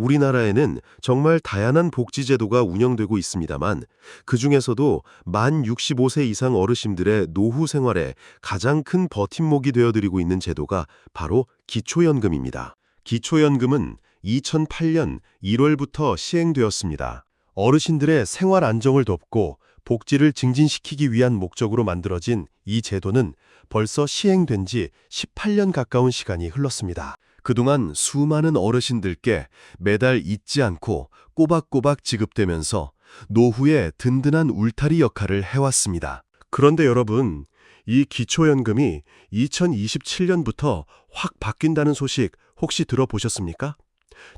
우리나라에는 정말 다양한 복지제도가 운영되고 있습니다만 그중에서도 만 65세 이상 어르신들의 노후 생활에 가장 큰 버팀목이 되어드리고 있는 제도가 바로 기초연금입니다. 기초연금은 2008년 1월부터 시행되었습니다. 어르신들의 생활 안정을 돕고 복지를 증진시키기 위한 목적으로 만들어진 이 제도는 벌써 시행된 지 18년 가까운 시간이 흘렀습니다. 그동안 수많은 어르신들께 매달 잊지 않고 꼬박꼬박 지급되면서 노후의 든든한 울타리 역할을 해왔습니다. 그런데 여러분, 이 기초연금이 2027년부터 확 바뀐다는 소식 혹시 들어보셨습니까?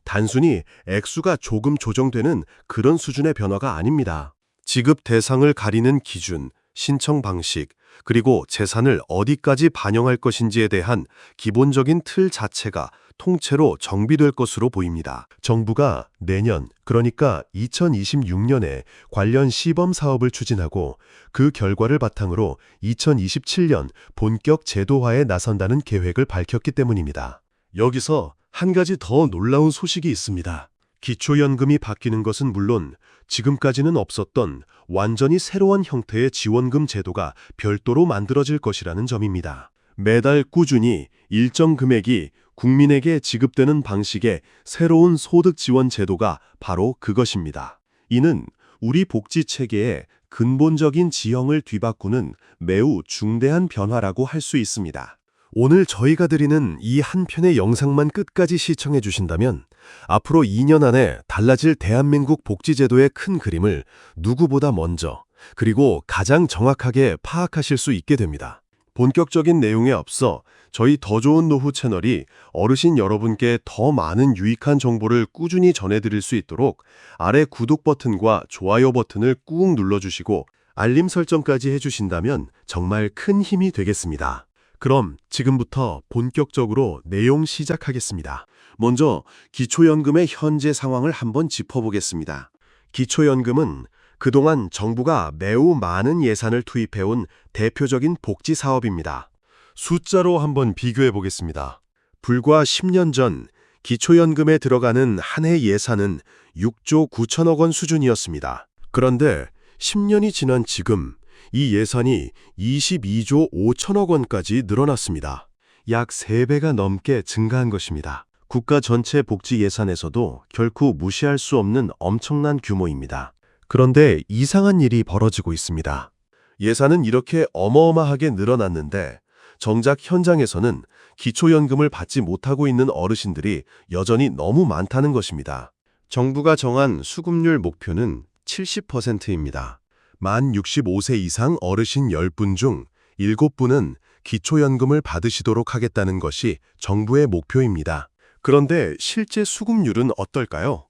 단순히 액수가 조금 조정되는 그런 수준의 변화가 아닙니다. 지급 대상을 가리는 기준, 신청 방식, 그리고 재산을 어디까지 반영할 것인지에 대한 기본적인 틀 자체가 통째로 정비될 것으로 보입니다. 정부가 내년, 그러니까 2026년에 관련 시범 사업을 추진하고 그 결과를 바탕으로 2027년 본격 제도화에 나선다는 계획을 밝혔기 때문입니다. 여기서 한 가지 더 놀라운 소식이 있습니다. 기초연금이 바뀌는 것은 물론 지금까지는 없었던 완전히 새로운 형태의 지원금 제도가 별도로 만들어질 것이라는 점입니다. 매달 꾸준히 일정 금액이 국민에게 지급되는 방식의 새로운 소득 지원 제도가 바로 그것입니다. 이는 우리 복지 체계의 근본적인 지형을 뒤바꾸는 매우 중대한 변화라고 할 수 있습니다. 오늘 저희가 드리는 이 한 편의 영상만 끝까지 시청해 주신다면 앞으로 2년 안에 달라질 대한민국 복지제도의 큰 그림을 누구보다 먼저 그리고 가장 정확하게 파악하실 수 있게 됩니다. 본격적인 내용에 앞서 저희 더 좋은 노후 채널이 어르신 여러분께 더 많은 유익한 정보를 꾸준히 전해드릴 수 있도록 아래 구독 버튼과 좋아요 버튼을 꾹 눌러주시고 알림 설정까지 해주신다면 정말 큰 힘이 되겠습니다. 그럼 지금부터 본격적으로 내용 시작하겠습니다. 먼저 기초연금의 현재 상황을 한번 짚어보겠습니다. 기초연금은 그동안 정부가 매우 많은 예산을 투입해온 대표적인 복지 사업입니다. 숫자로 한번 비교해 보겠습니다. 불과 10년 전 기초연금에 들어가는 한 해 예산은 6조 9천억 원 수준이었습니다. 그런데 10년이 지난 지금 이 예산이 22조 5천억 원까지 늘어났습니다. 약 3배가 넘게 증가한 것입니다. 국가 전체 복지 예산에서도 결코 무시할 수 없는 엄청난 규모입니다. 그런데 이상한 일이 벌어지고 있습니다. 예산은 이렇게 어마어마하게 늘어났는데 정작 현장에서는 기초연금을 받지 못하고 있는 어르신들이 여전히 너무 많다는 것입니다. 정부가 정한 수급률 목표는 70%입니다. 만 65세 이상 어르신 10분 중 7분은 기초연금을 받으시도록 하겠다는 것이 정부의 목표입니다. 그런데 실제 수급률은 어떨까요?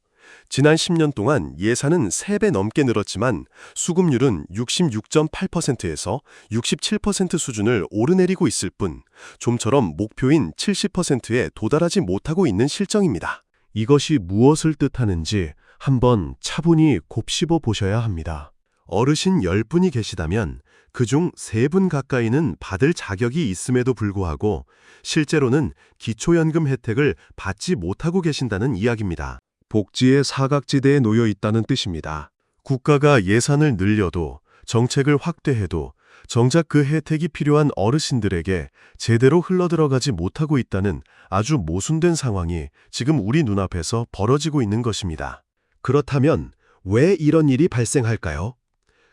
지난 10년 동안 예산은 3배 넘게 늘었지만 수급률은 66.8%에서 67% 수준을 오르내리고 있을 뿐 좀처럼 목표인 70%에 도달하지 못하고 있는 실정입니다. 이것이 무엇을 뜻하는지 한번 차분히 곱씹어 보셔야 합니다. 어르신 10분이 계시다면 그중 3분 가까이는 받을 자격이 있음에도 불구하고 실제로는 기초연금 혜택을 받지 못하고 계신다는 이야기입니다. 복지의 사각지대에 놓여 있다는 뜻입니다. 국가가 예산을 늘려도 정책을 확대해도 정작 그 혜택이 필요한 어르신들에게 제대로 흘러들어가지 못하고 있다는 아주 모순된 상황이 지금 우리 눈앞에서 벌어지고 있는 것입니다. 그렇다면 왜 이런 일이 발생할까요?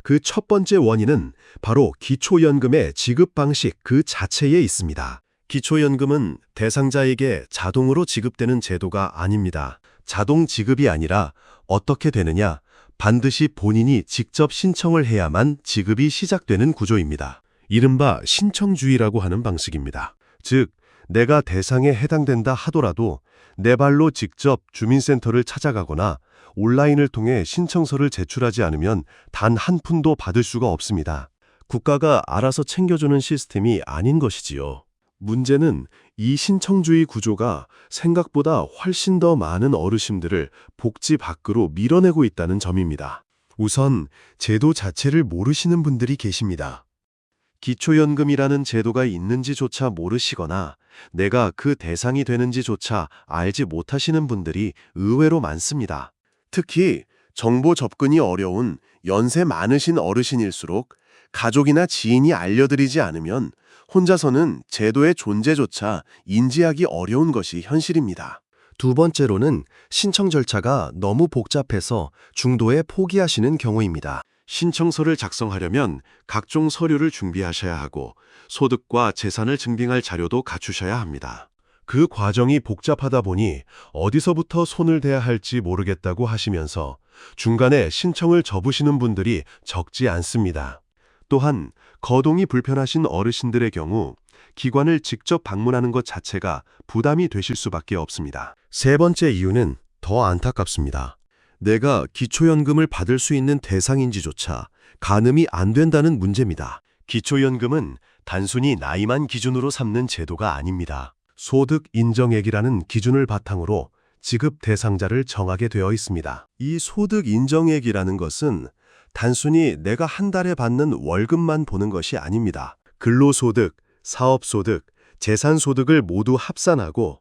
그 첫 번째 원인은 바로 기초연금의 지급 방식 그 자체에 있습니다. 기초연금은 대상자에게 자동으로 지급되는 제도가 아닙니다. 자동 지급이 아니라 어떻게 되느냐? 반드시 본인이 직접 신청을 해야만 지급이 시작되는 구조입니다. 이른바 신청주의라고 하는 방식입니다. 즉, 내가 대상에 해당된다 하더라도 내 발로 직접 주민센터를 찾아가거나 온라인을 통해 신청서를 제출하지 않으면 단 한 푼도 받을 수가 없습니다. 국가가 알아서 챙겨주는 시스템이 아닌 것이지요. 문제는 이 신청주의 구조가 생각보다 훨씬 더 많은 어르신들을 복지 밖으로 밀어내고 있다는 점입니다. 우선 제도 자체를 모르시는 분들이 계십니다. 기초연금이라는 제도가 있는지조차 모르시거나 내가 그 대상이 되는지조차 알지 못하시는 분들이 의외로 많습니다. 특히 정보 접근이 어려운 연세 많으신 어르신일수록 가족이나 지인이 알려드리지 않으면 혼자서는 제도의 존재조차 인지하기 어려운 것이 현실입니다. 두 번째로는 신청 절차가 너무 복잡해서 중도에 포기하시는 경우입니다. 신청서를 작성하려면 각종 서류를 준비하셔야 하고 소득과 재산을 증빙할 자료도 갖추셔야 합니다. 그 과정이 복잡하다 보니 어디서부터 손을 대야 할지 모르겠다고 하시면서 중간에 신청을 접으시는 분들이 적지 않습니다. 또한 거동이 불편하신 어르신들의 경우 기관을 직접 방문하는 것 자체가 부담이 되실 수밖에 없습니다. 세 번째 이유는 더 안타깝습니다. 내가 기초연금을 받을 수 있는 대상인지조차 가늠이 안 된다는 문제입니다. 기초연금은 단순히 나이만 기준으로 삼는 제도가 아닙니다. 소득 인정액이라는 기준을 바탕으로 지급 대상자를 정하게 되어 있습니다. 이 소득 인정액이라는 것은 단순히 내가 한 달에 받는 월급만 보는 것이 아닙니다. 근로소득, 사업소득, 재산소득을 모두 합산하고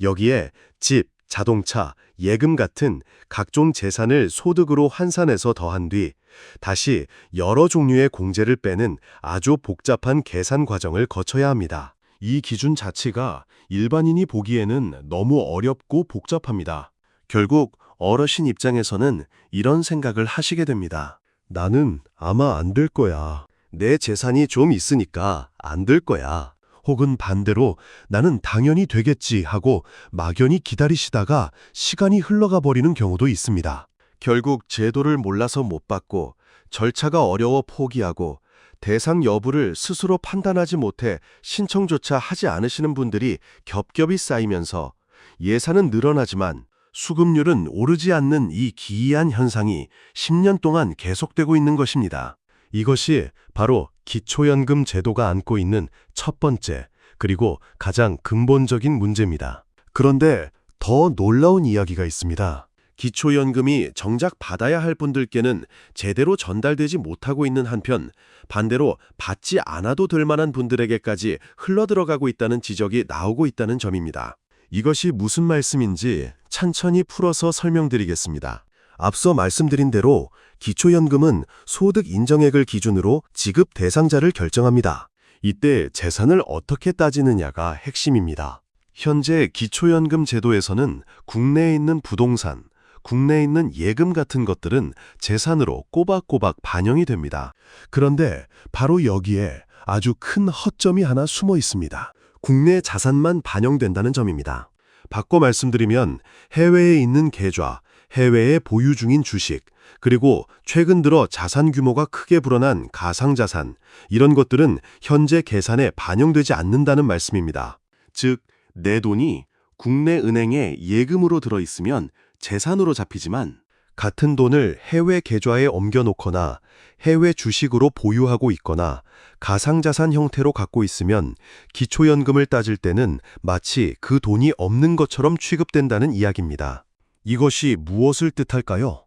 여기에 집, 자동차, 예금 같은 각종 재산을 소득으로 환산해서 더한 뒤 다시 여러 종류의 공제를 빼는 아주 복잡한 계산 과정을 거쳐야 합니다. 이 기준 자체가 일반인이 보기에는 너무 어렵고 복잡합니다. 결국 어르신 입장에서는 이런 생각을 하시게 됩니다. 나는 아마 안 될 거야. 내 재산이 좀 있으니까 안 될 거야. 혹은 반대로 나는 당연히 되겠지 하고 막연히 기다리시다가 시간이 흘러가 버리는 경우도 있습니다. 결국 제도를 몰라서 못 받고 절차가 어려워 포기하고 대상 여부를 스스로 판단하지 못해 신청조차 하지 않으시는 분들이 겹겹이 쌓이면서 예산은 늘어나지만 수급률은 오르지 않는 이 기이한 현상이 10년 동안 계속되고 있는 것입니다. 이것이 바로 기초연금 제도가 안고 있는 첫 번째, 그리고 가장 근본적인 문제입니다. 그런데 더 놀라운 이야기가 있습니다. 기초연금이 정작 받아야 할 분들께는 제대로 전달되지 못하고 있는 한편 반대로 받지 않아도 될 만한 분들에게까지 흘러들어가고 있다는 지적이 나오고 있다는 점입니다. 이것이 무슨 말씀인지 천천히 풀어서 설명드리겠습니다. 앞서 말씀드린 대로 기초연금은 소득 인정액을 기준으로 지급 대상자를 결정합니다. 이때 재산을 어떻게 따지느냐가 핵심입니다. 현재 기초연금 제도에서는 국내에 있는 부동산, 국내에 있는 예금 같은 것들은 재산으로 꼬박꼬박 반영이 됩니다. 그런데 바로 여기에 아주 큰 허점이 하나 숨어 있습니다. 국내 자산만 반영된다는 점입니다. 바꿔 말씀드리면 해외에 있는 계좌, 해외에 보유 중인 주식, 그리고 최근 들어 자산 규모가 크게 불어난 가상자산, 이런 것들은 현재 계산에 반영되지 않는다는 말씀입니다. 즉, 내 돈이 국내 은행에 예금으로 들어있으면 재산으로 잡히지만 같은 돈을 해외 계좌에 옮겨놓거나 해외 주식으로 보유하고 있거나 가상자산 형태로 갖고 있으면 기초연금을 따질 때는 마치 그 돈이 없는 것처럼 취급된다는 이야기입니다. 이것이 무엇을 뜻할까요?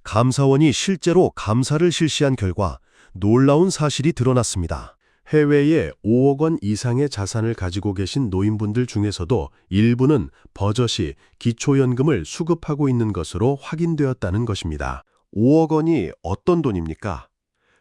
감사원이 실제로 감사를 실시한 결과 놀라운 사실이 드러났습니다. 해외에 5억 원 이상의 자산을 가지고 계신 노인분들 중에서도 일부는 버젓이 기초연금을 수급하고 있는 것으로 확인되었다는 것입니다. 5억 원이 어떤 돈입니까?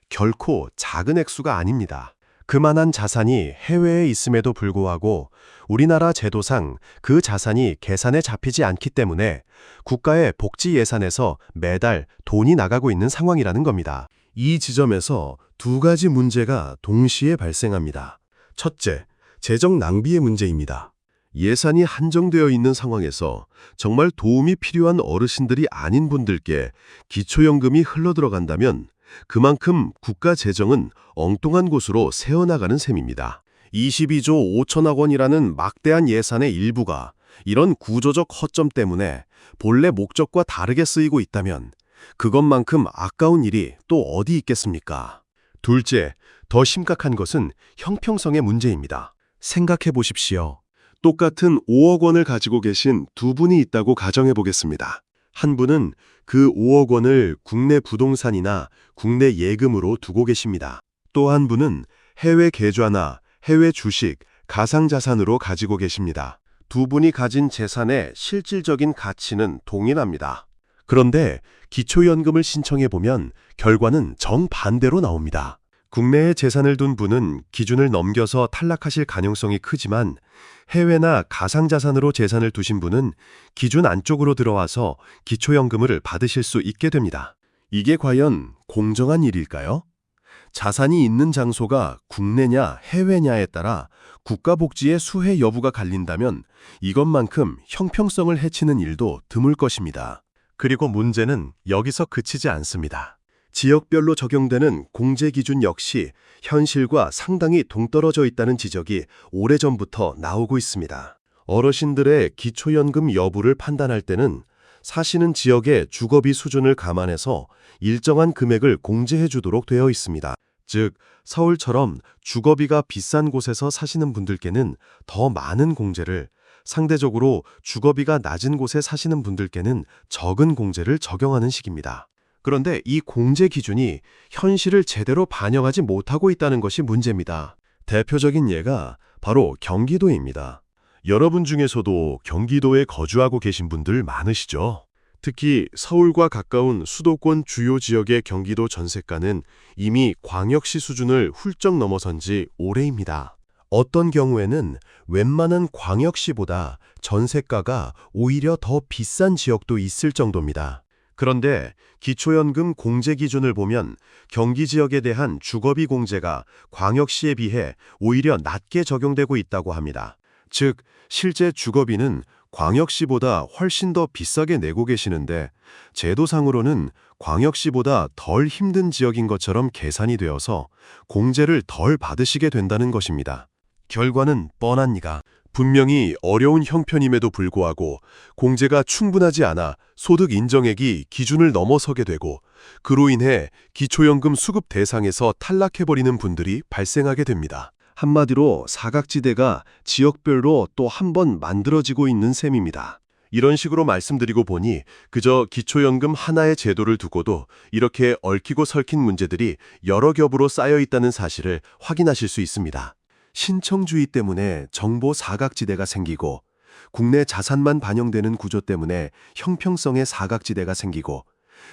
결코 작은 액수가 아닙니다. 그만한 자산이 해외에 있음에도 불구하고 우리나라 제도상 그 자산이 계산에 잡히지 않기 때문에 국가의 복지 예산에서 매달 돈이 나가고 있는 상황이라는 겁니다. 이 지점에서 두 가지 문제가 동시에 발생합니다. 첫째, 재정 낭비의 문제입니다. 예산이 한정되어 있는 상황에서 정말 도움이 필요한 어르신들이 아닌 분들께 기초연금이 흘러들어간다면 그만큼 국가 재정은 엉뚱한 곳으로 새어나가는 셈입니다. 22조 5천억 원이라는 막대한 예산의 일부가 이런 구조적 허점 때문에 본래 목적과 다르게 쓰이고 있다면 그것만큼 아까운 일이 또 어디 있겠습니까? 둘째, 더 심각한 것은 형평성의 문제입니다. 생각해 보십시오. 똑같은 5억 원을 가지고 계신 두 분이 있다고 가정해 보겠습니다. 한 분은 그 5억 원을 국내 부동산이나 국내 예금으로 두고 계십니다. 또 한 분은 해외 계좌나 해외 주식, 가상자산으로 가지고 계십니다. 두 분이 가진 재산의 실질적인 가치는 동일합니다. 그런데 기초연금을 신청해 보면 결과는 정반대로 나옵니다. 국내에 재산을 둔 분은 기준을 넘겨서 탈락하실 가능성이 크지만 해외나 가상자산으로 재산을 두신 분은 기준 안쪽으로 들어와서 기초연금을 받으실 수 있게 됩니다. 이게 과연 공정한 일일까요? 자산이 있는 장소가 국내냐 해외냐에 따라 국가복지의 수혜 여부가 갈린다면 이것만큼 형평성을 해치는 일도 드물 것입니다. 그리고 문제는 여기서 그치지 않습니다. 지역별로 적용되는 공제 기준 역시 현실과 상당히 동떨어져 있다는 지적이 오래전부터 나오고 있습니다. 어르신들의 기초연금 여부를 판단할 때는 사시는 지역의 주거비 수준을 감안해서 일정한 금액을 공제해 주도록 되어 있습니다. 즉, 서울처럼 주거비가 비싼 곳에서 사시는 분들께는 더 많은 공제를, 상대적으로 주거비가 낮은 곳에 사시는 분들께는 적은 공제를 적용하는 식입니다. 그런데 이 공제 기준이 현실을 제대로 반영하지 못하고 있다는 것이 문제입니다. 대표적인 예가 바로 경기도입니다. 여러분 중에서도 경기도에 거주하고 계신 분들 많으시죠? 특히 서울과 가까운 수도권 주요 지역의 경기도 전세가는 이미 광역시 수준을 훌쩍 넘어선 지 오래입니다. 어떤 경우에는 웬만한 광역시보다 전세가가 오히려 더 비싼 지역도 있을 정도입니다. 그런데 기초연금 공제 기준을 보면 경기 지역에 대한 주거비 공제가 광역시에 비해 오히려 낮게 적용되고 있다고 합니다. 즉, 실제 주거비는 광역시보다 훨씬 더 비싸게 내고 계시는데 제도상으로는 광역시보다 덜 힘든 지역인 것처럼 계산이 되어서 공제를 덜 받으시게 된다는 것입니다. 결과는 뻔합니다. 분명히 어려운 형편임에도 불구하고 공제가 충분하지 않아 소득 인정액이 기준을 넘어서게 되고 그로 인해 기초연금 수급 대상에서 탈락해버리는 분들이 발생하게 됩니다. 한마디로 사각지대가 지역별로 또 한 번 만들어지고 있는 셈입니다. 이런 식으로 말씀드리고 보니 그저 기초연금 하나의 제도를 두고도 이렇게 얽히고 설킨 문제들이 여러 겹으로 쌓여 있다는 사실을 확인하실 수 있습니다. 신청주의 때문에 정보 사각지대가 생기고 국내 자산만 반영되는 구조 때문에 형평성의 사각지대가 생기고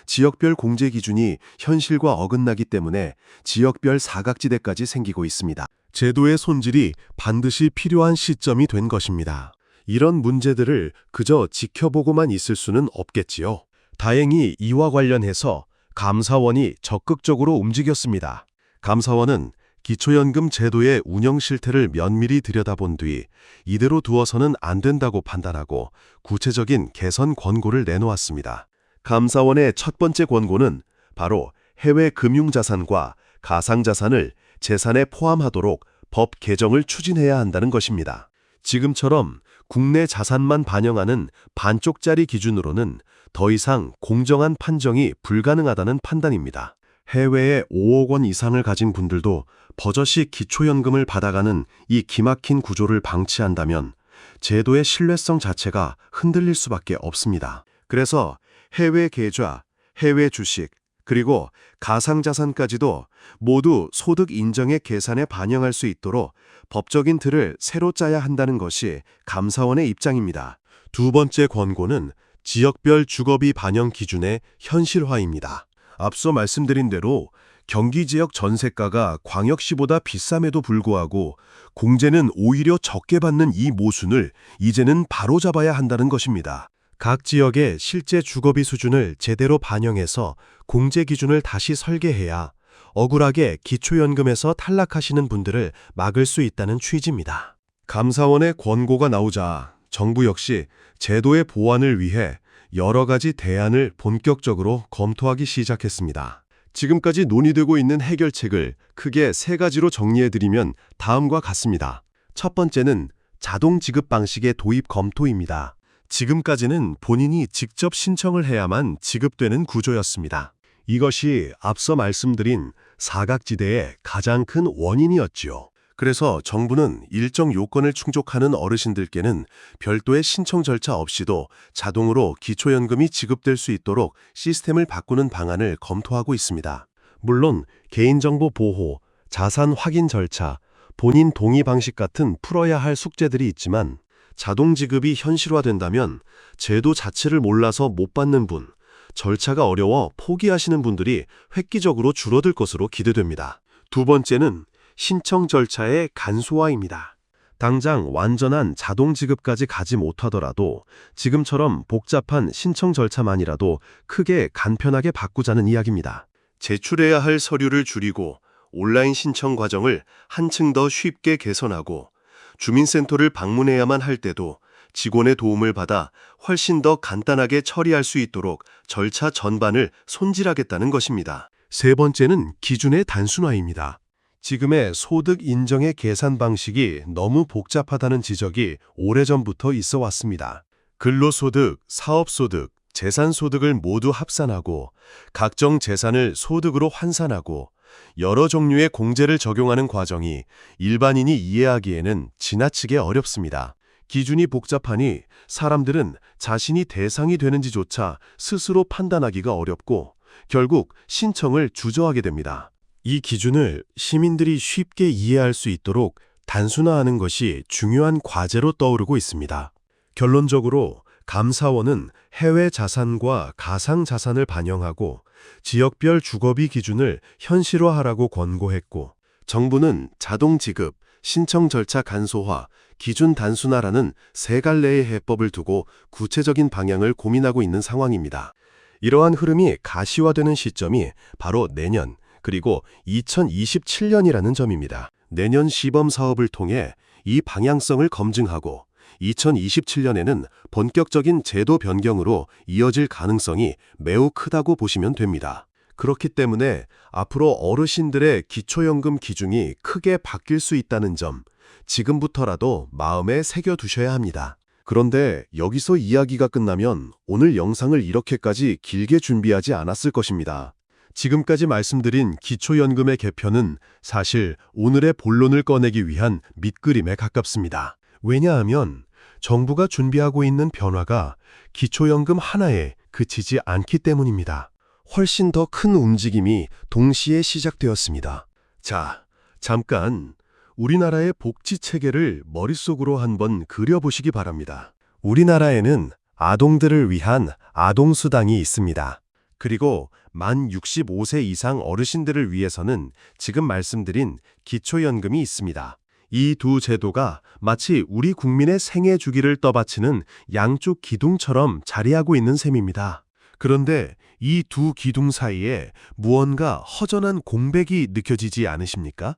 지역별 공제 기준이 현실과 어긋나기 때문에 지역별 사각지대까지 생기고 있습니다. 제도의 손질이 반드시 필요한 시점이 된 것입니다. 이런 문제들을 그저 지켜보고만 있을 수는 없겠지요. 다행히 이와 관련해서 감사원이 적극적으로 움직였습니다. 감사원은 기초연금 제도의 운영 실태를 면밀히 들여다본 뒤 이대로 두어서는 안 된다고 판단하고 구체적인 개선 권고를 내놓았습니다. 감사원의 첫 번째 권고는 바로 해외 금융자산과 가상자산을 재산에 포함하도록 법 개정을 추진해야 한다는 것입니다. 지금처럼 국내 자산만 반영하는 반쪽짜리 기준으로는 더 이상 공정한 판정이 불가능하다는 판단입니다. 해외에 5억 원 이상을 가진 분들도 버젓이 기초연금을 받아가는 이 기막힌 구조를 방치한다면 제도의 신뢰성 자체가 흔들릴 수밖에 없습니다. 그래서 해외 계좌, 해외 주식, 그리고 가상자산까지도 모두 소득 인정액 계산에 반영할 수 있도록 법적인 틀을 새로 짜야 한다는 것이 감사원의 입장입니다. 두 번째 권고는 지역별 주거비 반영 기준의 현실화입니다. 앞서 말씀드린 대로 경기 지역 전세가가 광역시보다 비쌈에도 불구하고 공제는 오히려 적게 받는 이 모순을 이제는 바로잡아야 한다는 것입니다. 각 지역의 실제 주거비 수준을 제대로 반영해서 공제 기준을 다시 설계해야 억울하게 기초연금에서 탈락하시는 분들을 막을 수 있다는 취지입니다. 감사원의 권고가 나오자 정부 역시 제도의 보완을 위해 여러 가지 대안을 본격적으로 검토하기 시작했습니다. 지금까지 논의되고 있는 해결책을 크게 세 가지로 정리해드리면 다음과 같습니다. 첫 번째는 자동 지급 방식의 도입 검토입니다. 지금까지는 본인이 직접 신청을 해야만 지급되는 구조였습니다. 이것이 앞서 말씀드린 사각지대의 가장 큰 원인이었지요. 그래서 정부는 일정 요건을 충족하는 어르신들께는 별도의 신청 절차 없이도 자동으로 기초연금이 지급될 수 있도록 시스템을 바꾸는 방안을 검토하고 있습니다. 물론 개인정보 보호, 자산 확인 절차, 본인 동의 방식 같은 풀어야 할 숙제들이 있지만 자동 지급이 현실화된다면 제도 자체를 몰라서 못 받는 분, 절차가 어려워 포기하시는 분들이 획기적으로 줄어들 것으로 기대됩니다. 두 번째는 신청 절차의 간소화입니다. 당장 완전한 자동 지급까지 가지 못하더라도 지금처럼 복잡한 신청 절차만이라도 크게 간편하게 바꾸자는 이야기입니다. 제출해야 할 서류를 줄이고 온라인 신청 과정을 한층 더 쉽게 개선하고 주민센터를 방문해야만 할 때도 직원의 도움을 받아 훨씬 더 간단하게 처리할 수 있도록 절차 전반을 손질하겠다는 것입니다. 세 번째는 기준의 단순화입니다. 지금의 소득 인정의 계산 방식이 너무 복잡하다는 지적이 오래전부터 있어 왔습니다. 근로소득, 사업소득, 재산소득을 모두 합산하고 각종 재산을 소득으로 환산하고 여러 종류의 공제를 적용하는 과정이 일반인이 이해하기에는 지나치게 어렵습니다. 기준이 복잡하니 사람들은 자신이 대상이 되는지조차 스스로 판단하기가 어렵고 결국 신청을 주저하게 됩니다. 이 기준을 시민들이 쉽게 이해할 수 있도록 단순화하는 것이 중요한 과제로 떠오르고 있습니다. 결론적으로 감사원은 해외 자산과 가상 자산을 반영하고 지역별 주거비 기준을 현실화하라고 권고했고, 정부는 자동 지급, 신청 절차 간소화, 기준 단순화라는 세 갈래의 해법을 두고 구체적인 방향을 고민하고 있는 상황입니다. 이러한 흐름이 가시화되는 시점이 바로 내년, 그리고 2027년이라는 점입니다. 내년 시범 사업을 통해 이 방향성을 검증하고 2027년에는 본격적인 제도 변경으로 이어질 가능성이 매우 크다고 보시면 됩니다. 그렇기 때문에 앞으로 어르신들의 기초연금 기준이 크게 바뀔 수 있다는 점, 지금부터라도 마음에 새겨두셔야 합니다. 그런데 여기서 이야기가 끝나면 오늘 영상을 이렇게까지 길게 준비하지 않았을 것입니다. 지금까지 말씀드린 기초연금의 개편은 사실 오늘의 본론을 꺼내기 위한 밑그림에 가깝습니다. 왜냐하면 정부가 준비하고 있는 변화가 기초연금 하나에 그치지 않기 때문입니다. 훨씬 더 큰 움직임이 동시에 시작되었습니다. 자, 잠깐 우리나라의 복지체계를 머릿속으로 한번 그려보시기 바랍니다. 우리나라에는 아동들을 위한 아동수당이 있습니다. 그리고 만 65세 이상 어르신들을 위해서는 지금 말씀드린 기초연금이 있습니다. 이 두 제도가 마치 우리 국민의 생애 주기를 떠받치는 양쪽 기둥처럼 자리하고 있는 셈입니다. 그런데 이 두 기둥 사이에 무언가 허전한 공백이 느껴지지 않으십니까?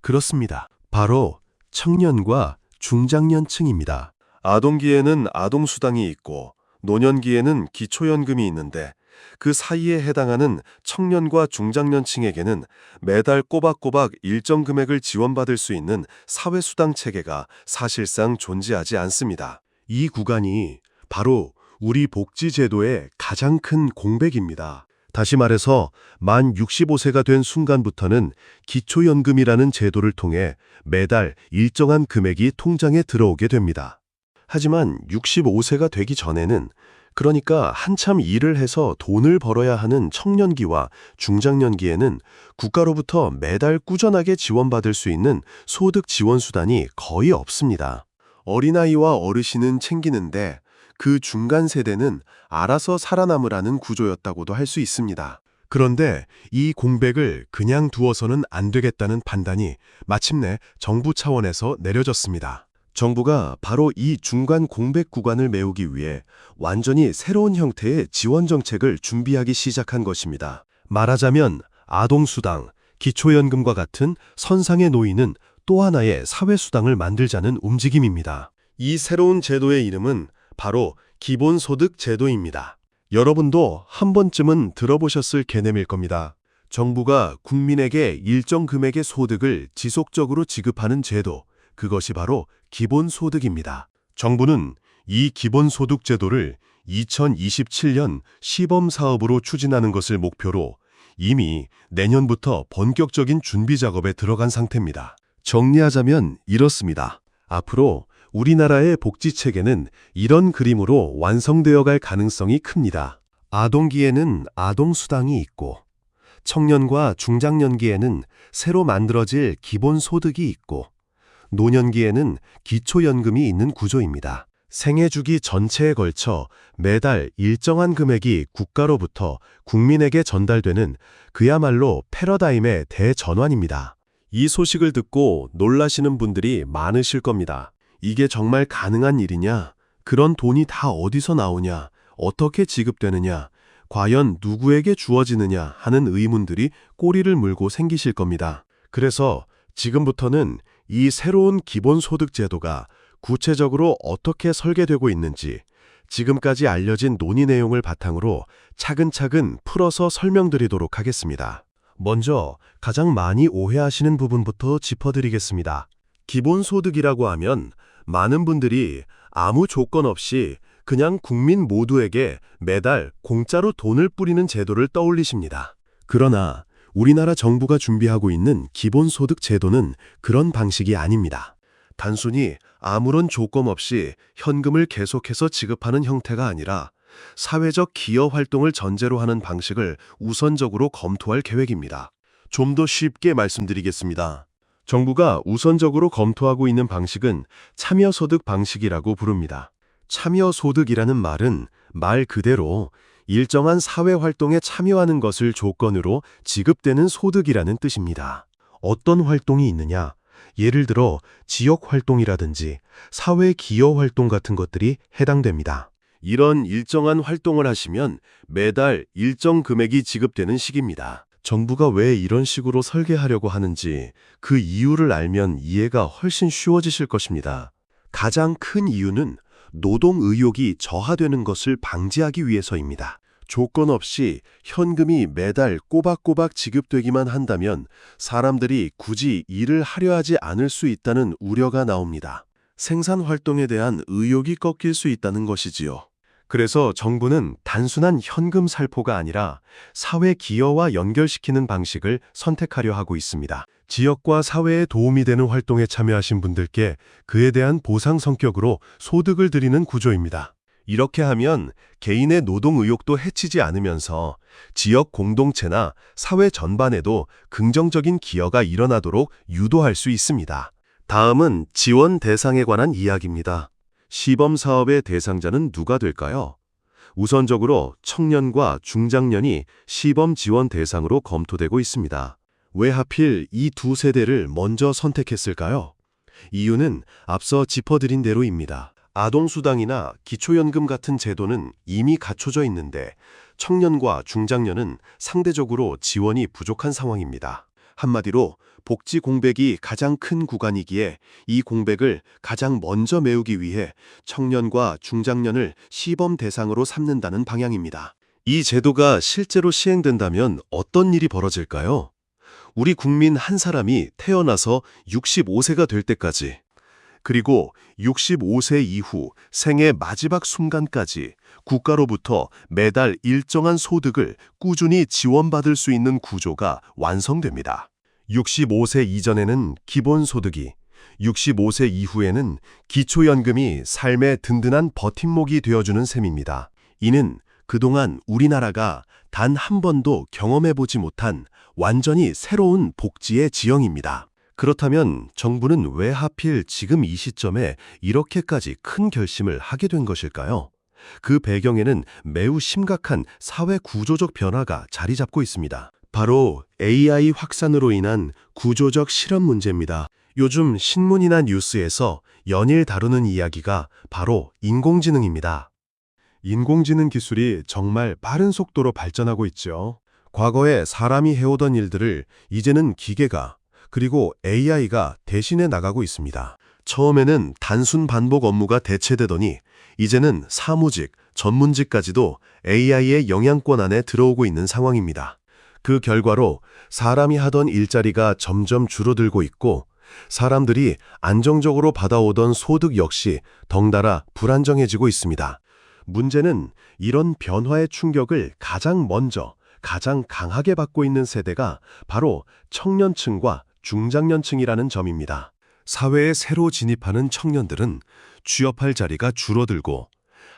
그렇습니다. 바로 청년과 중장년층입니다. 아동기에는 아동수당이 있고 노년기에는 기초연금이 있는데 그 사이에 해당하는 청년과 중장년층에게는 매달 꼬박꼬박 일정 금액을 지원받을 수 있는 사회수당 체계가 사실상 존재하지 않습니다. 이 구간이 바로 우리 복지제도의 가장 큰 공백입니다. 다시 말해서 만 65세가 된 순간부터는 기초연금이라는 제도를 통해 매달 일정한 금액이 통장에 들어오게 됩니다. 하지만 65세가 되기 전에는, 그러니까 한참 일을 해서 돈을 벌어야 하는 청년기와 중장년기에는 국가로부터 매달 꾸준하게 지원받을 수 있는 소득 지원 수단이 거의 없습니다. 어린아이와 어르신은 챙기는데 그 중간 세대는 알아서 살아남으라는 구조였다고도 할 수 있습니다. 그런데 이 공백을 그냥 두어서는 안 되겠다는 판단이 마침내 정부 차원에서 내려졌습니다. 정부가 바로 이 중간 공백 구간을 메우기 위해 완전히 새로운 형태의 지원 정책을 준비하기 시작한 것입니다. 말하자면 아동수당, 기초연금과 같은 선상에 놓이는 또 하나의 사회수당을 만들자는 움직임입니다. 이 새로운 제도의 이름은 바로 기본소득 제도입니다. 여러분도 한 번쯤은 들어보셨을 개념일 겁니다. 정부가 국민에게 일정 금액의 소득을 지속적으로 지급하는 제도, 그것이 바로 기본소득입니다. 정부는 이 기본소득 제도를 2027년 시범사업으로 추진하는 것을 목표로 이미 내년부터 본격적인 준비 작업에 들어간 상태입니다. 정리하자면 이렇습니다. 앞으로 우리나라의 복지체계는 이런 그림으로 완성되어 갈 가능성이 큽니다. 아동기에는 아동수당이 있고, 청년과 중장년기에는 새로 만들어질 기본소득이 있고 노년기에는 기초연금이 있는 구조입니다. 생애 주기 전체에 걸쳐 매달 일정한 금액이 국가로부터 국민에게 전달되는 그야말로 패러다임의 대전환입니다. 이 소식을 듣고 놀라시는 분들이 많으실 겁니다. 이게 정말 가능한 일이냐? 그런 돈이 다 어디서 나오냐? 어떻게 지급되느냐? 과연 누구에게 주어지느냐 하는 의문들이 꼬리를 물고 생기실 겁니다. 그래서 지금부터는 이 새로운 기본소득 제도가 구체적으로 어떻게 설계되고 있는지 지금까지 알려진 논의 내용을 바탕으로 차근차근 풀어서 설명드리도록 하겠습니다. 먼저 가장 많이 오해하시는 부분부터 짚어드리겠습니다. 기본소득이라고 하면 많은 분들이 아무 조건 없이 그냥 국민 모두에게 매달 공짜로 돈을 뿌리는 제도를 떠올리십니다. 그러나 우리나라 정부가 준비하고 있는 기본소득 제도는 그런 방식이 아닙니다. 단순히 아무런 조건 없이 현금을 계속해서 지급하는 형태가 아니라 사회적 기여 활동을 전제로 하는 방식을 우선적으로 검토할 계획입니다. 좀 더 쉽게 말씀드리겠습니다. 정부가 우선적으로 검토하고 있는 방식은 참여소득 방식이라고 부릅니다. 참여소득이라는 말은 말 그대로 일정한 사회활동에 참여하는 것을 조건으로 지급되는 소득이라는 뜻입니다. 어떤 활동이 있느냐? 예를 들어 지역활동이라든지 사회기여활동 같은 것들이 해당됩니다. 이런 일정한 활동을 하시면 매달 일정 금액이 지급되는 식입니다. 정부가 왜 이런 식으로 설계하려고 하는지 그 이유를 알면 이해가 훨씬 쉬워지실 것입니다. 가장 큰 이유는 노동 의욕이 저하되는 것을 방지하기 위해서입니다. 조건 없이 현금이 매달 꼬박꼬박 지급되기만 한다면 사람들이 굳이 일을 하려 하지 않을 수 있다는 우려가 나옵니다. 생산 활동에 대한 의욕이 꺾일 수 있다는 것이지요. 그래서 정부는 단순한 현금 살포가 아니라 사회 기여와 연결시키는 방식을 선택하려 하고 있습니다. 지역과 사회에 도움이 되는 활동에 참여하신 분들께 그에 대한 보상 성격으로 소득을 드리는 구조입니다. 이렇게 하면 개인의 노동 의욕도 해치지 않으면서 지역 공동체나 사회 전반에도 긍정적인 기여가 일어나도록 유도할 수 있습니다. 다음은 지원 대상에 관한 이야기입니다. 시범사업의 대상자는 누가 될까요? 우선적으로 청년과 중장년이 시범 지원 대상으로 검토되고 있습니다. 왜 하필 이 두 세대를 먼저 선택했을까요? 이유는 앞서 짚어드린 대로입니다. 아동수당이나 기초연금 같은 제도는 이미 갖춰져 있는데 청년과 중장년은 상대적으로 지원이 부족한 상황입니다. 한마디로 복지 공백이 가장 큰 구간이기에 이 공백을 가장 먼저 메우기 위해 청년과 중장년을 시범 대상으로 삼는다는 방향입니다. 이 제도가 실제로 시행된다면 어떤 일이 벌어질까요? 우리 국민 한 사람이 태어나서 65세가 될 때까지, 그리고 65세 이후 생애 마지막 순간까지 국가로부터 매달 일정한 소득을 꾸준히 지원받을 수 있는 구조가 완성됩니다. 65세 이전에는 기본소득이, 65세 이후에는 기초연금이 삶의 든든한 버팀목이 되어주는 셈입니다. 이는 그동안 우리나라가 단 한 번도 경험해보지 못한 완전히 새로운 복지의 지형입니다. 그렇다면 정부는 왜 하필 지금 이 시점에 이렇게까지 큰 결심을 하게 된 것일까요? 그 배경에는 매우 심각한 사회 구조적 변화가 자리 잡고 있습니다. 바로 AI 확산으로 인한 구조적 실현 문제입니다. 요즘 신문이나 뉴스에서 연일 다루는 이야기가 바로 인공지능입니다. 인공지능 기술이 정말 빠른 속도로 발전하고 있죠. 과거에 사람이 해오던 일들을 이제는 기계가, 그리고 AI가 대신해 나가고 있습니다. 처음에는 단순 반복 업무가 대체되더니 이제는 사무직, 전문직까지도 AI의 영향권 안에 들어오고 있는 상황입니다. 그 결과로 사람이 하던 일자리가 점점 줄어들고 있고 사람들이 안정적으로 받아오던 소득 역시 덩달아 불안정해지고 있습니다. 문제는 이런 변화의 충격을 가장 먼저, 가장 강하게 받고 있는 세대가 바로 청년층과 중장년층이라는 점입니다. 사회에 새로 진입하는 청년들은 취업할 자리가 줄어들고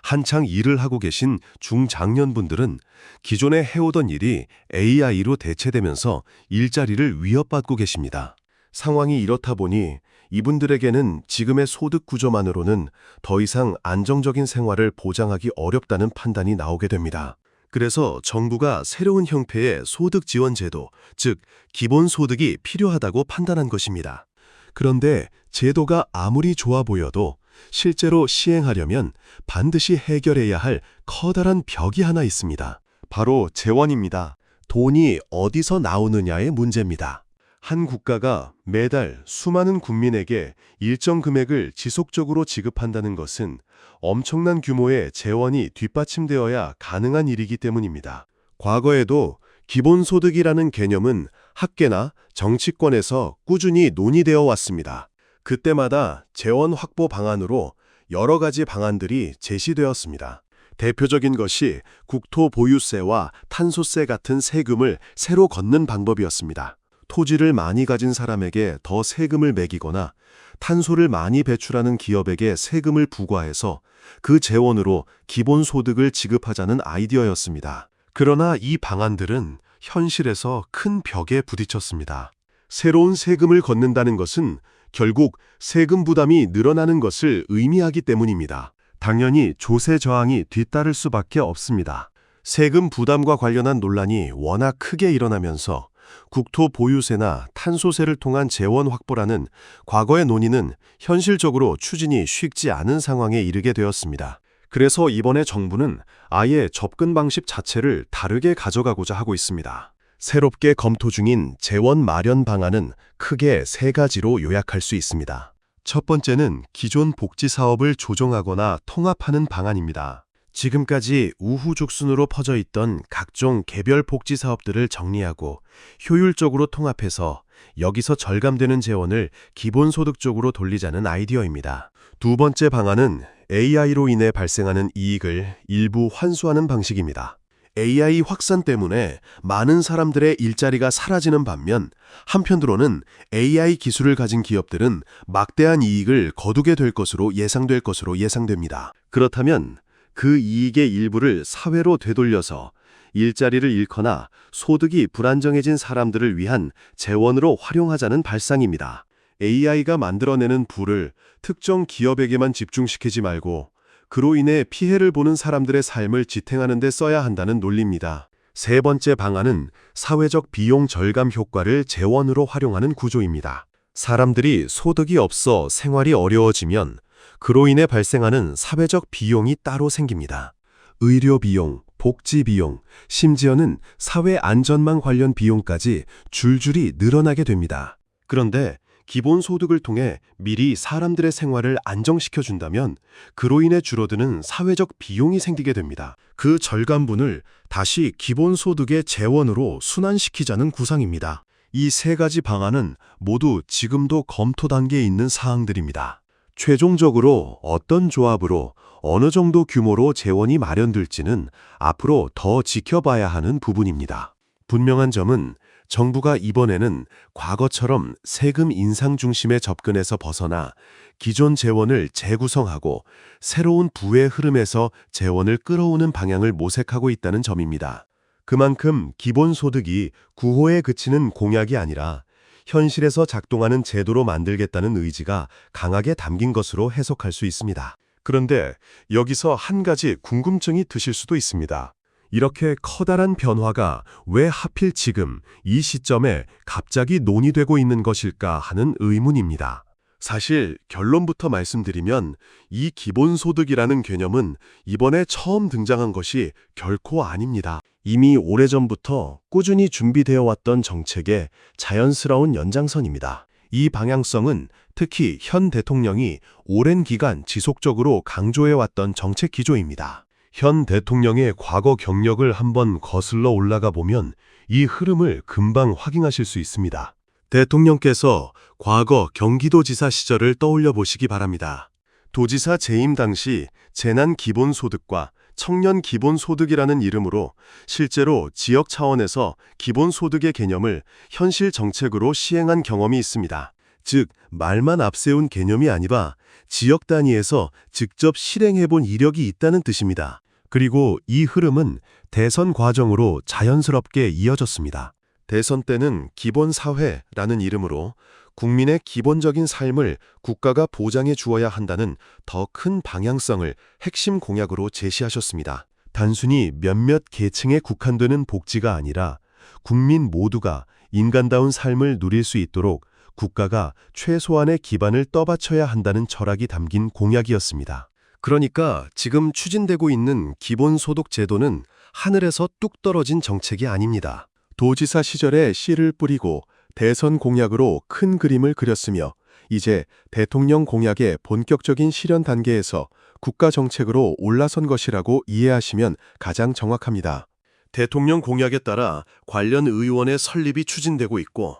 한창 일을 하고 계신 중장년분들은 기존에 해오던 일이 AI로 대체되면서 일자리를 위협받고 계십니다. 상황이 이렇다 보니 이분들에게는 지금의 소득 구조만으로는 더 이상 안정적인 생활을 보장하기 어렵다는 판단이 나오게 됩니다. 그래서 정부가 새로운 형태의 소득 지원 제도, 즉 기본소득이 필요하다고 판단한 것입니다. 그런데 제도가 아무리 좋아 보여도 실제로 시행하려면 반드시 해결해야 할 커다란 벽이 하나 있습니다. 바로 재원입니다. 돈이 어디서 나오느냐의 문제입니다. 한 국가가 매달 수많은 국민에게 일정 금액을 지속적으로 지급한다는 것은 엄청난 규모의 재원이 뒷받침되어야 가능한 일이기 때문입니다. 과거에도 기본소득이라는 개념은 학계나 정치권에서 꾸준히 논의되어 왔습니다. 그때마다 재원 확보 방안으로 여러 가지 방안들이 제시되었습니다. 대표적인 것이 국토보유세와 탄소세 같은 세금을 새로 걷는 방법이었습니다. 토지를 많이 가진 사람에게 더 세금을 매기거나 탄소를 많이 배출하는 기업에게 세금을 부과해서 그 재원으로 기본소득을 지급하자는 아이디어였습니다. 그러나 이 방안들은 현실에서 큰 벽에 부딪혔습니다. 새로운 세금을 걷는다는 것은 결국 세금 부담이 늘어나는 것을 의미하기 때문입니다. 당연히 조세 저항이 뒤따를 수밖에 없습니다. 세금 부담과 관련한 논란이 워낙 크게 일어나면서 국토보유세나 탄소세를 통한 재원 확보라는 과거의 논의는 현실적으로 추진이 쉽지 않은 상황에 이르게 되었습니다. 그래서 이번에 정부는 아예 접근 방식 자체를 다르게 가져가고자 하고 있습니다. 새롭게 검토 중인 재원 마련 방안은 크게 세 가지로 요약할 수 있습니다. 첫 번째는 기존 복지 사업을 조정하거나 통합하는 방안입니다. 지금까지 우후죽순으로 퍼져 있던 각종 개별 복지 사업들을 정리하고 효율적으로 통합해서 여기서 절감되는 재원을 기본소득 쪽으로 돌리자는 아이디어입니다. 두 번째 방안은 AI로 인해 발생하는 이익을 일부 환수하는 방식입니다. AI 확산 때문에 많은 사람들의 일자리가 사라지는 반면 한편으로는 AI 기술을 가진 기업들은 막대한 이익을 거두게 될 것으로 예상됩니다. 그렇다면 그 이익의 일부를 사회로 되돌려서 일자리를 잃거나 소득이 불안정해진 사람들을 위한 재원으로 활용하자는 발상입니다. AI가 만들어내는 부를 특정 기업에게만 집중시키지 말고 그로 인해 피해를 보는 사람들의 삶을 지탱하는 데 써야 한다는 논리입니다. 세 번째 방안은 사회적 비용 절감 효과를 재원으로 활용하는 구조입니다. 사람들이 소득이 없어 생활이 어려워지면 그로 인해 발생하는 사회적 비용이 따로 생깁니다. 의료 비용, 복지 비용, 심지어는 사회 안전망 관련 비용까지 줄줄이 늘어나게 됩니다. 그런데 기본소득을 통해 미리 사람들의 생활을 안정시켜준다면 그로 인해 줄어드는 사회적 비용이 생기게 됩니다. 그 절감분을 다시 기본소득의 재원으로 순환시키자는 구상입니다. 이 세 가지 방안은 모두 지금도 검토 단계에 있는 사항들입니다. 최종적으로 어떤 조합으로 어느 정도 규모로 재원이 마련될지는 앞으로 더 지켜봐야 하는 부분입니다. 분명한 점은 정부가 이번에는 과거처럼 세금 인상 중심의 접근에서 벗어나 기존 재원을 재구성하고 새로운 부의 흐름에서 재원을 끌어오는 방향을 모색하고 있다는 점입니다. 그만큼 기본소득이 구호에 그치는 공약이 아니라 현실에서 작동하는 제도로 만들겠다는 의지가 강하게 담긴 것으로 해석할 수 있습니다. 그런데 여기서 한 가지 궁금증이 드실 수도 있습니다. 이렇게 커다란 변화가 왜 하필 지금 이 시점에 갑자기 논의되고 있는 것일까 하는 의문입니다. 사실 결론부터 말씀드리면 이 기본소득이라는 개념은 이번에 처음 등장한 것이 결코 아닙니다. 이미 오래전부터 꾸준히 준비되어 왔던 정책의 자연스러운 연장선입니다. 이 방향성은 특히 현 대통령이 오랜 기간 지속적으로 강조해왔던 정책 기조입니다. 현 대통령의 과거 경력을 한번 거슬러 올라가 보면 이 흐름을 금방 확인하실 수 있습니다. 대통령께서 과거 경기도지사 시절을 떠올려 보시기 바랍니다. 도지사 재임 당시 재난기본소득과 청년기본소득이라는 이름으로 실제로 지역 차원에서 기본소득의 개념을 현실 정책으로 시행한 경험이 있습니다. 즉, 말만 앞세운 개념이 아니라 지역 단위에서 직접 실행해본 이력이 있다는 뜻입니다. 그리고 이 흐름은 대선 과정으로 자연스럽게 이어졌습니다. 대선 때는 기본사회라는 이름으로 국민의 기본적인 삶을 국가가 보장해 주어야 한다는 더 큰 방향성을 핵심 공약으로 제시하셨습니다. 단순히 몇몇 계층에 국한되는 복지가 아니라 국민 모두가 인간다운 삶을 누릴 수 있도록 국가가 최소한의 기반을 떠받쳐야 한다는 철학이 담긴 공약이었습니다. 그러니까 지금 추진되고 있는 기본소득 제도는 하늘에서 뚝 떨어진 정책이 아닙니다. 도지사 시절에 씨를 뿌리고 대선 공약으로 큰 그림을 그렸으며 이제 대통령 공약의 본격적인 실현 단계에서 국가 정책으로 올라선 것이라고 이해하시면 가장 정확합니다. 대통령 공약에 따라 관련 의원의 설립이 추진되고 있고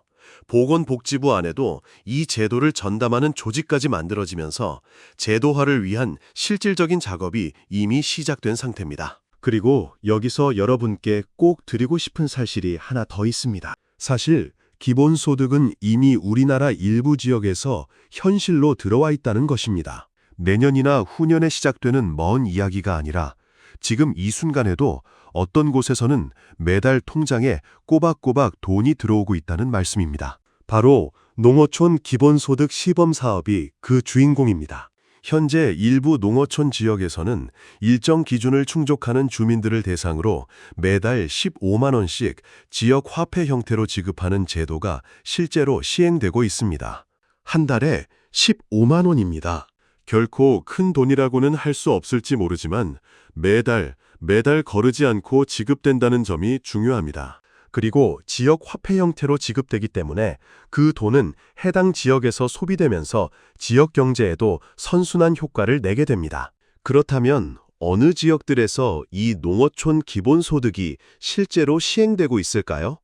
보건복지부 안에도 이 제도를 전담하는 조직까지 만들어지면서 제도화를 위한 실질적인 작업이 이미 시작된 상태입니다. 그리고 여기서 여러분께 꼭 드리고 싶은 사실이 하나 더 있습니다. 사실 기본소득은 이미 우리나라 일부 지역에서 현실로 들어와 있다는 것입니다. 내년이나 후년에 시작되는 먼 이야기가 아니라 지금 이 순간에도 어떤 곳에서는 매달 통장에 꼬박꼬박 돈이 들어오고 있다는 말씀입니다. 바로 농어촌 기본소득 시범사업이 그 주인공입니다. 현재 일부 농어촌 지역에서는 일정 기준을 충족하는 주민들을 대상으로 매달 15만 원씩 지역 화폐 형태로 지급하는 제도가 실제로 시행되고 있습니다. 한 달에 15만 원입니다. 결코 큰 돈이라고는 할 수 없을지 모르지만 매달 거르지 않고 지급된다는 점이 중요합니다. 그리고 지역 화폐 형태로 지급되기 때문에 그 돈은 해당 지역에서 소비되면서 지역 경제에도 선순환 효과를 내게 됩니다. 그렇다면 어느 지역들에서 이 농어촌 기본소득이 실제로 시행되고 있을까요?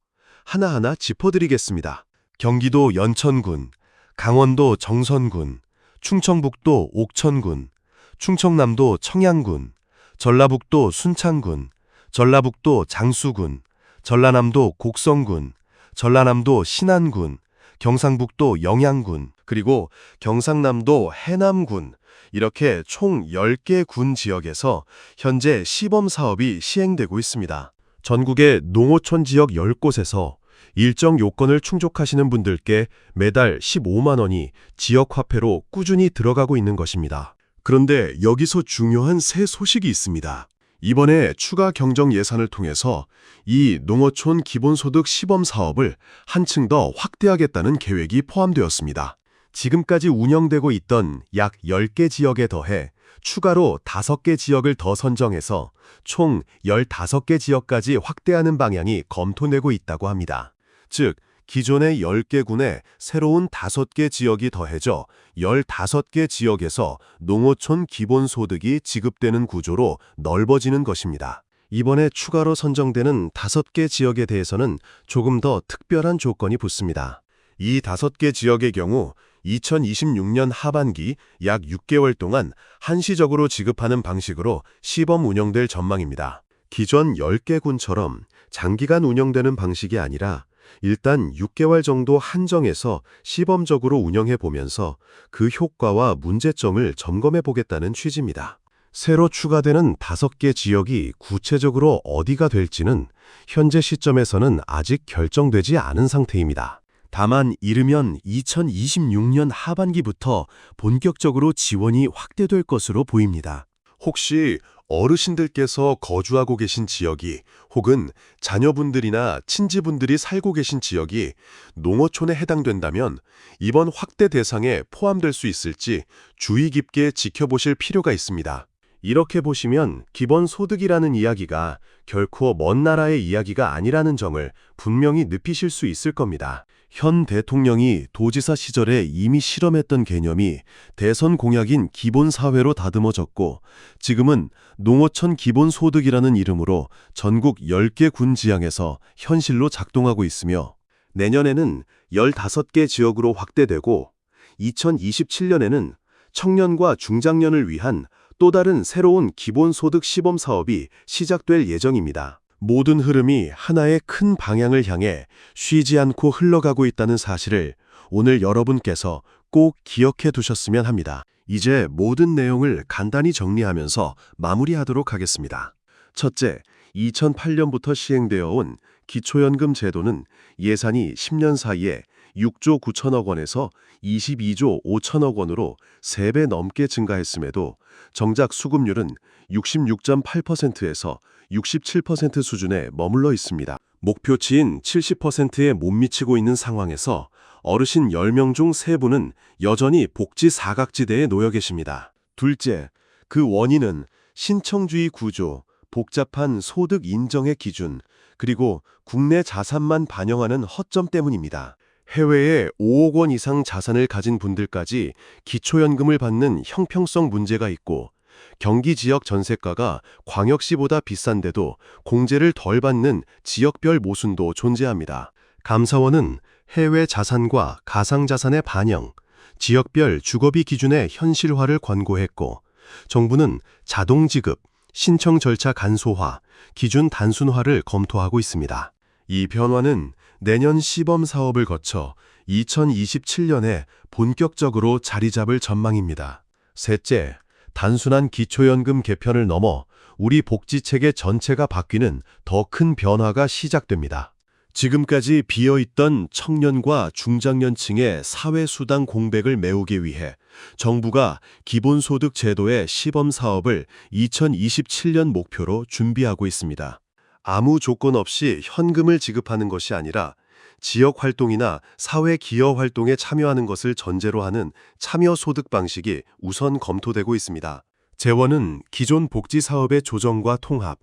하나하나 짚어드리겠습니다. 경기도 연천군, 강원도 정선군, 충청북도 옥천군, 충청남도 청양군, 전라북도 순창군, 전라북도 장수군, 전라남도 곡성군, 전라남도 신안군, 경상북도 영양군, 그리고 경상남도 해남군, 이렇게 총 10개 군 지역에서 현재 시범사업이 시행되고 있습니다. 전국의 농어촌 지역 10곳에서 일정 요건을 충족하시는 분들께 매달 15만 원이 지역 화폐로 꾸준히 들어가고 있는 것입니다. 그런데 여기서 중요한 새 소식이 있습니다. 이번에 추가 경정 예산을 통해서 이 농어촌 기본소득 시범사업을 한층 더 확대하겠다는 계획이 포함되었습니다. 지금까지 운영되고 있던 약 10개 지역에 더해 추가로 5개 지역을 더 선정해서 총 15개 지역까지 확대하는 방향이 검토되고 있다고 합니다. 즉, 기존의 10개 군에 새로운 5개 지역이 더해져 15개 지역에서 농어촌 기본소득이 지급되는 구조로 넓어지는 것입니다. 이번에 추가로 선정되는 5개 지역에 대해서는 조금 더 특별한 조건이 붙습니다. 이 5개 지역의 경우 2026년 하반기 약 6개월 동안 한시적으로 지급하는 방식으로 시범 운영될 전망입니다. 기존 10개 군처럼 장기간 운영되는 방식이 아니라 일단 6개월 정도 한정해서 시범적으로 운영해 보면서 그 효과와 문제점을 점검해 보겠다는 취지입니다. 새로 추가되는 5개 지역이 구체적으로 어디가 될지는 현재 시점에서는 아직 결정되지 않은 상태입니다. 다만 이르면 2026년 하반기부터 본격적으로 지원이 확대될 것으로 보입니다. 혹시 어르신들께서 거주하고 계신 지역이 혹은 자녀분들이나 친지분들이 살고 계신 지역이 농어촌에 해당된다면 이번 확대 대상에 포함될 수 있을지 주의 깊게 지켜보실 필요가 있습니다. 이렇게 보시면 기본소득이라는 이야기가 결코 먼 나라의 이야기가 아니라는 점을 분명히 느끼실 수 있을 겁니다. 현 대통령이 도지사 시절에 이미 실험했던 개념이 대선 공약인 기본사회로 다듬어졌고 지금은 농어촌 기본소득이라는 이름으로 전국 10개 군 지향에서 현실로 작동하고 있으며 내년에는 15개 지역으로 확대되고 2027년에는 청년과 중장년을 위한 또 다른 새로운 기본소득 시범사업이 시작될 예정입니다. 모든 흐름이 하나의 큰 방향을 향해 쉬지 않고 흘러가고 있다는 사실을 오늘 여러분께서 꼭 기억해 두셨으면 합니다. 이제 모든 내용을 간단히 정리하면서 마무리하도록 하겠습니다. 첫째, 2008년부터 시행되어 온 기초연금 제도는 예산이 10년 사이에 6조 9천억 원에서 22조 5천억 원으로 3배 넘게 증가했음에도 정작 수급률은 66.8%에서 67% 수준에 머물러 있습니다. 목표치인 70%에 못 미치고 있는 상황에서 어르신 10명 중 3분은 여전히 복지 사각지대에 놓여 계십니다. 둘째, 그 원인은 신청주의 구조, 복잡한 소득 인정의 기준, 그리고 국내 자산만 반영하는 허점 때문입니다. 해외에 5억 원 이상 자산을 가진 분들까지 기초연금을 받는 형평성 문제가 있고, 경기 지역 전세가가 광역시보다 비싼데도 공제를 덜 받는 지역별 모순도 존재합니다. 감사원은 해외 자산과 가상자산의 반영, 지역별 주거비 기준의 현실화를 권고했고, 정부는 자동지급, 신청 절차 간소화, 기준 단순화를 검토하고 있습니다. 이 변화는 내년 시범 사업을 거쳐 2027년에 본격적으로 자리 잡을 전망입니다. 셋째, 단순한 기초연금 개편을 넘어 우리 복지체계 전체가 바뀌는 더 큰 변화가 시작됩니다. 지금까지 비어있던 청년과 중장년층의 사회수당 공백을 메우기 위해 정부가 기본소득 제도의 시범 사업을 2027년 목표로 준비하고 있습니다. 아무 조건 없이 현금을 지급하는 것이 아니라 지역 활동이나 사회 기여 활동에 참여하는 것을 전제로 하는 참여 소득 방식이 우선 검토되고 있습니다. 재원은 기존 복지 사업의 조정과 통합,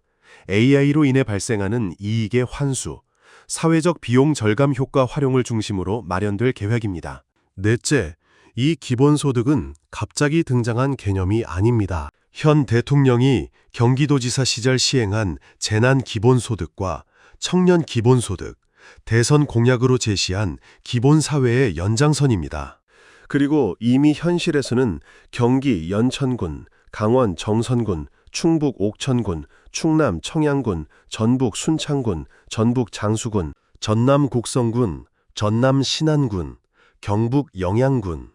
AI로 인해 발생하는 이익의 환수, 사회적 비용 절감 효과 활용을 중심으로 마련될 계획입니다. 넷째, 이 기본소득은 갑자기 등장한 개념이 아닙니다. 현 대통령이 경기도지사 시절 시행한 재난기본소득과 청년기본소득, 대선 공약으로 제시한 기본사회의 연장선입니다. 그리고 이미 현실에서는 경기 연천군, 강원 정선군, 충북 옥천군, 충남 청양군, 전북 순창군, 전북 장수군, 전남 곡성군, 전남 신안군, 경북 영양군,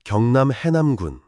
경남 해남군,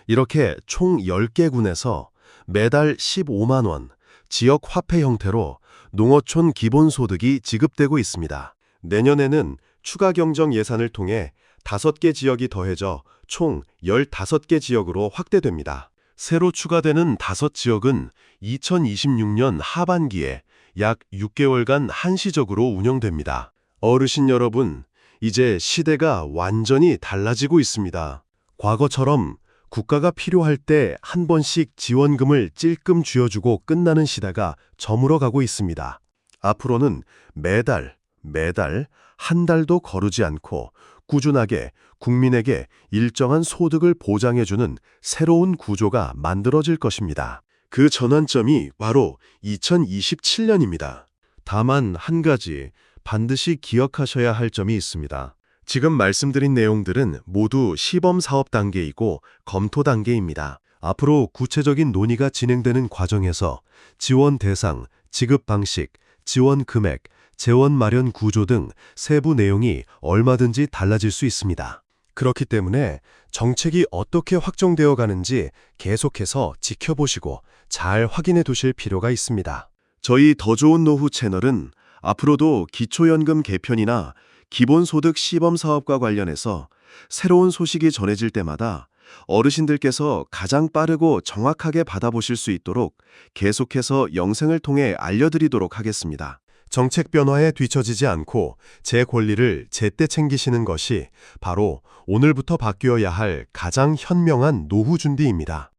이렇게 총 10개 군에서 매달 15만 원, 지역 화폐 형태로 농어촌 기본소득이 지급되고 있습니다. 내년에는 추가 경정 예산을 통해 5개 지역이 더해져 총 15개 지역으로 확대됩니다. 새로 추가되는 5지역은 2026년 하반기에 약 6개월간 한시적으로 운영됩니다. 어르신 여러분, 이제 시대가 완전히 달라지고 있습니다. 과거처럼 국가가 필요할 때 한 번씩 지원금을 찔끔 쥐어주고 끝나는 시대가 저물어가고 있습니다. 앞으로는 매달 한 달도 거르지 않고 꾸준하게 국민에게 일정한 소득을 보장해주는 새로운 구조가 만들어질 것입니다. 그 전환점이 바로 2027년입니다. 다만 한 가지 반드시 기억하셔야 할 점이 있습니다. 지금 말씀드린 내용들은 모두 시범 사업 단계이고 검토 단계입니다. 앞으로 구체적인 논의가 진행되는 과정에서 지원 대상, 지급 방식, 지원 금액, 재원 마련 구조 등 세부 내용이 얼마든지 달라질 수 있습니다. 그렇기 때문에 정책이 어떻게 확정되어 가는지 계속해서 지켜보시고 잘 확인해 두실 필요가 있습니다. 저희 더 좋은 노후 채널은 앞으로도 기초연금 개편이나 기본소득 시범사업과 관련해서 새로운 소식이 전해질 때마다 어르신들께서 가장 빠르고 정확하게 받아보실 수 있도록 계속해서 영상을 통해 알려드리도록 하겠습니다. 정책 변화에 뒤처지지 않고 제 권리를 제때 챙기시는 것이 바로 오늘부터 바뀌어야 할 가장 현명한 노후 준비입니다.